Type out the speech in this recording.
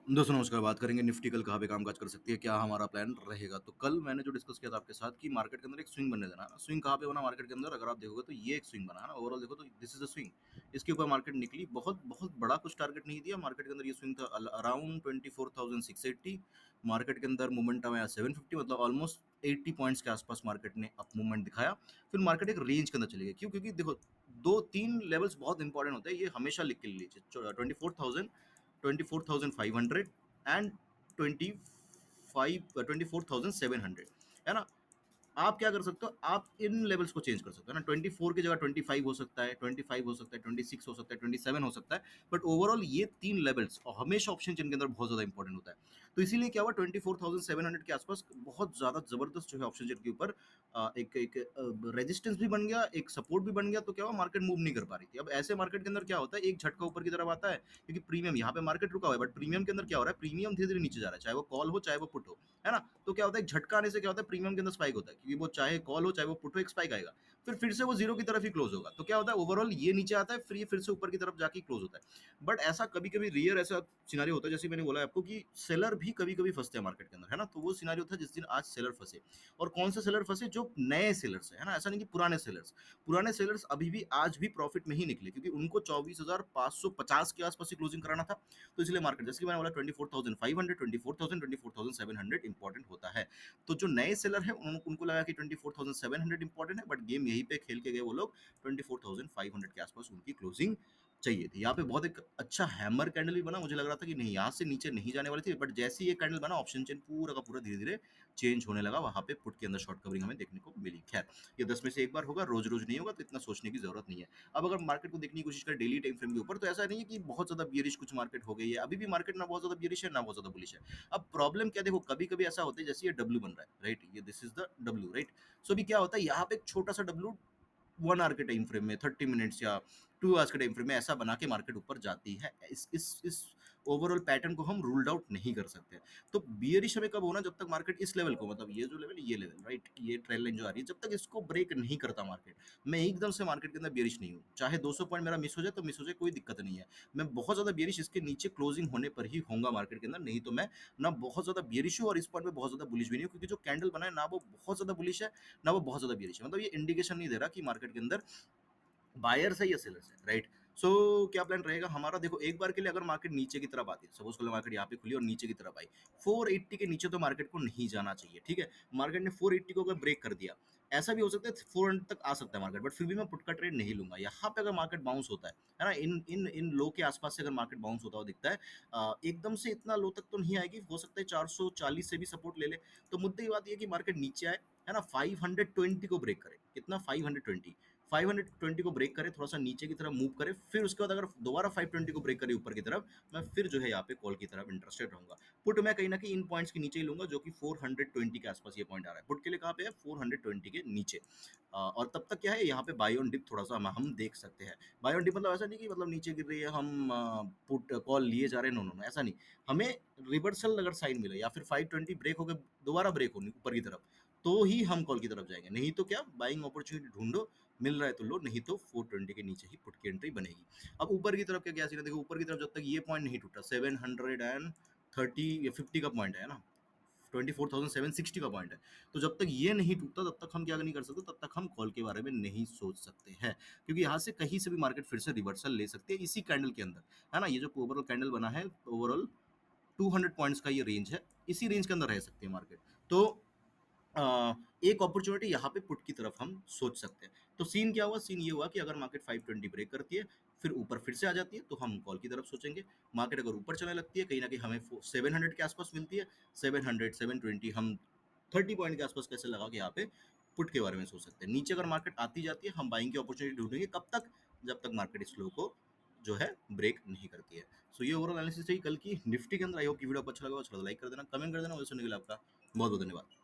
दोस्तों नमस्कार, बात करेंगे निफ्टी कल कहाँ पे कामकाज कर सकती है, क्या हमारा प्लान रहेगा? तो कल मैंने जो डिस्कस किया था आपके साथ कि मार्केट के अंदर एक स्विंग बनने देना है ना, स्विंग कहाँ पे बना मार्केट के अंदर अगर आप देखोगे तो ये एक स्विंग बना है ना, ओवरऑल देखो तो दिस इज़ अ स्विंग। इसके ऊपर मार्केट निकली, बहुत बहुत बड़ा कुछ टारगेट नहीं दिया, मार्केट के अंदर ये स्विंग था अराउंड 24,680। मार्केट के अंदर मोमेंटम आया 750, मतलब ऑलमोस्ट 80 पॉइंट्स के आसपास मार्केट ने अप मूवमेंट दिखाया। फिर मार्केट एक रेंज के अंदर चली गई, क्यों? क्योंकि देखो 2-3 लेवल्स बहुत इंपॉर्टेंट होते हैं, ये हमेशा लिख के लीजिए। 24,000, 24,500 एंड 24,700, है ना? आप क्या कर सकते हो? आप इन लेवल्स को चेंज कर सकते हो ना, 24 की जगह 25 हो सकता है, 25 हो सकता है, 26 हो सकता है, 27 हो सकता है। बट ओवरऑल ये तीन लेवल्स और हमेशा ऑप्शन चेन के अंदर बहुत ज्यादा इंपॉर्टेंट होता है। तो इसीलिए क्या हुआ, 24,700 के आसपास बहुत ज्यादा जबरदस्त जो है ऑप्शन चेन के ऊपर एक एक रेजिस्टेंस भी बन गया, एक सपोर्ट भी बन गया। तो क्या हुआ, मार्केट मूव नहीं कर पा रही थी। अब ऐसे मार्केट के अंदर क्या होता है, एक झटका ऊपर की तरफ आता है, क्योंकि प्रीमियम यहाँ पे मार्केट रुका हुआ है, बट प्रीमियम के अंदर क्या हो रहा है, प्रीमियम धीरे धीरे नीचे जा रहा है, चाहे वो कॉल हो चाहे वो पुट हो, है ना? तो क्या होता है, एक झटका आने से क्या होता है, प्रीमियम के अंदर स्पाइक होता है, क्योंकि वो चाहे कॉल हो चाहे वो पुट हो, एक स्पाइक आएगा। फिर से वो जीरो की तरफ ही क्लोज होगा। तो क्या होता है, ओवरऑल ये नीचे आता है, फिर से ऊपर की तरफ जाके क्लोज होता है। बट ऐसा कभी कभी रियर ऐसा सिनारियो होता है, जैसे मैंने बोला आपको कि सेलर भी कभी कभी फंसते हैं मार्केट के अंदर, है ना? तो वो सिनारियो था जिस दिन आज सेलर फंसे। और कौन से सेलर फंसे, जो नए सेलर्स है ना, ऐसा नहीं कि पुराने सेलर्स। पुराने सेलर्स अभी भी आज भी प्रॉफिट में ही निकले, क्योंकि उनको 24,550 के आसपास ही क्लोजिंग कराना था। तो इसलिए मार्केट, जैसे कि मैंने बोला, 24,500, 24,000, 24,700 इंपॉर्टेंट होता है। तो जो नए सेलर हैं उनको लगा कि 24,700 इंपॉर्टेंट है, बट गेम यहीं पे खेल के गए वो लोग। 24,500 के आसपास उनकी क्लोजिंग चाहिए थी। यहाँ पे बहुत एक अच्छा हैमर कैंडल भी बना, मुझे लग रहा था कि नहीं, यहाँ से नीचे नहीं जाने वाली थी, बट जैसे ही ये कैंडल बना, ऑप्शन चेन पूरा का पूरा धीरे धीरे चेंज होने लगा। वहां पे पुट के अंदर शॉर्ट कवरिंग हमें देखने को मिली। खैर, ये 10 में से एक बार होगा, रोज रोज नहीं होगा, तो इतना सोचने की जरूरत नहीं है। अब अगर मार्केट को देखने की कोशिश करें डेली टाइम फ्रेम के ऊपर, तो ऐसा नहीं है कि बहुत ज्यादा बियरिश कुछ मार्केट हो गई है। अभी भी मार्केट ना बहुत ज्यादा बियरिश है ना बहुत ज्यादा बुलिश है। अब प्रॉब्लम क्या, देखो कभी कभी ऐसा होता है, जैसे ये डब्ल्यू बन रहा है, राइट, ये this is the W, right. So अभी क्या होता है, यहाँ पे एक छोटा सा डब्ल्यू 1 आवर के टाइम फ्रेम में, 30 मिनट्स या 2 आवर्स के टाइम फ्रेम में ऐसा बना के मार्केट ऊपर जाती है। इस ओवरऑल पैटर्न को हम रूल्ड आउट नहीं कर सकते। तो बियरिश हमें कब होना, जब तक मार्केट इस लेवल को, मतलब ये जो लेवल, ये लेवल, राइट, ये ट्रेल लाइन जो आ रही है, जब तक इसको ब्रेक नहीं करता मार्केट, मैं एकदम से मार्केट के अंदर बियरिश नहीं हूँ। चाहे 200 पॉइंट मेरा मिस हो जाए तो मिस हो जाए, कोई दिक्कत नहीं है। मैं बहुत ज्यादा बियरिश इसके नीचे क्लोजिंग होने पर ही होऊंगा मार्केट के अंदर, नहीं तो मैं ना बहुत ज्यादा बियरिश हूँ और इस पॉइंट पे बहुत ज्यादा बुलिश भी नहीं हूँ, क्योंकि जो कैंडल बना है ना, वो बहुत ज्यादा बुलिश है ना वो बहुत ज्यादा बियरिश है। मतलब ये इंडिकेशन नहीं दे रहा कि मार्केट के अंदर बायर्स है या सेलर्स है, राइट। सो क्या प्लान रहेगा हमारा, देखो एक बार के लिए अगर मार्केट नीचे की तरफ आती है, सपोज करो मार्केट यहाँ पे खुली और नीचे की तरफ आई, 480 के नीचे तो मार्केट को नहीं जाना चाहिए, ठीक है। मार्केट ने 480 को अगर ब्रेक कर दिया, ऐसा भी हो सकता है 400 तक आ सकता है मार्केट, बट फिर भी मैं पुट का ट्रेड नहीं लूंगा। यहाँ पे अगर मार्केट बाउंस होता है ना, इन लो के आसपास से अगर मार्केट बाउंस होता हुआ दिखता है, एकदम से इतना लो तक तो नहीं आएगी, हो सकता है 440 से भी सपोर्ट ले ले। तो मुद्दे की बात ये है कि मार्केट नीचे आए, है ना, 520 को ब्रेक करे, कितना, 520, 520 को ब्रेक करे, थोड़ा सा नीचे की तरफ मूव करे, फिर उसके बाद अगर दोबारा 520 को ब्रेक करे ऊपर की तरफ, मैं फिर जो है यहाँ पे कॉल की तरफ इंटरेस्टेड रहूंगा। पुट मैं कहीं ना कहीं इन पॉइंट्स के नीचे ही लूंगा, जो कि 420 के आसपास ये पॉइंट आ रहा है। पुट के लिए कहाँ पे है, 420 के नीचे। और तब तक क्या है, यहाँ पे बाय ऑन डिप थोड़ा सा हम देख सकते हैं। बाय ऑन डिप मतलब ऐसा नहीं कि मतलब नीचे गिर रही है हम पुट कॉल लिए जा रहे हैं, नो नो नो, ऐसा नहीं। हमें रिवर्सल अगर साइन मिले या फिर 520 ब्रेक होकर दोबारा ब्रेक हो ऊपर की तरफ, तो ही हम कॉल की तरफ जाएंगे, नहीं तो क्या, बाइंग अपॉर्चुनिटी ढूंढो, मिल रहा है तो लो, नहीं तो 420 के नीचे ही पुट की एंट्री बनेगी। अब ऊपर की तरफ क्या सीन है, देखो ऊपर की तरफ जब तक ये पॉइंट नहीं टूटा, 730 या 50 का पॉइंट है ना, 24,760 का पॉइंट है, तो जब तक ये नहीं टूटता तब तक हम क्या नहीं कर सकते, तब तक हम कॉल के बारे में नहीं सोच सकते हैं। क्योंकि यहाँ से कहीं से भी मार्केट फिर से रिवर्सल ले सकती है इसी कैंडल के अंदर, है ना। ये जो ओवरऑल कैंडल बना है, ओवरऑल 200 पॉइंट्स का ये रेंज है, इसी रेंज के अंदर रह सकती है मार्केट। तो एक अपॉर्चुनिटी यहाँ पे पुट की तरफ हम सोच सकते हैं। तो सीन क्या हुआ, सीन ये हुआ कि अगर मार्केट 520 ब्रेक करती है, फिर ऊपर फिर से आ जाती है, तो हम कॉल की तरफ सोचेंगे। मार्केट अगर ऊपर चलने लगती है, कहीं ना कहीं हमें 700 के आसपास मिलती है, 700, 720, हम 30 पॉइंट के आसपास कैसे लगा के यहाँ पे पुट के बारे में सोच सकते हैं। नीचे अगर मार्केट आती जाती है, हम बाइंग की अपॉर्चुनिटी ढूंढेंगे, कब तक, जब तक मार्केट इस लो को जो है ब्रेक नहीं करती है। सो ये ओवरऑल एनालिसिस रही कल की निफ्टी के अंदर। आई होप की वीडियो आपको अच्छा लगा, अच्छा लाइक कर देना, कमेंट कर देना, वैसे सुनने के लिए आपका बहुत बहुत धन्यवाद।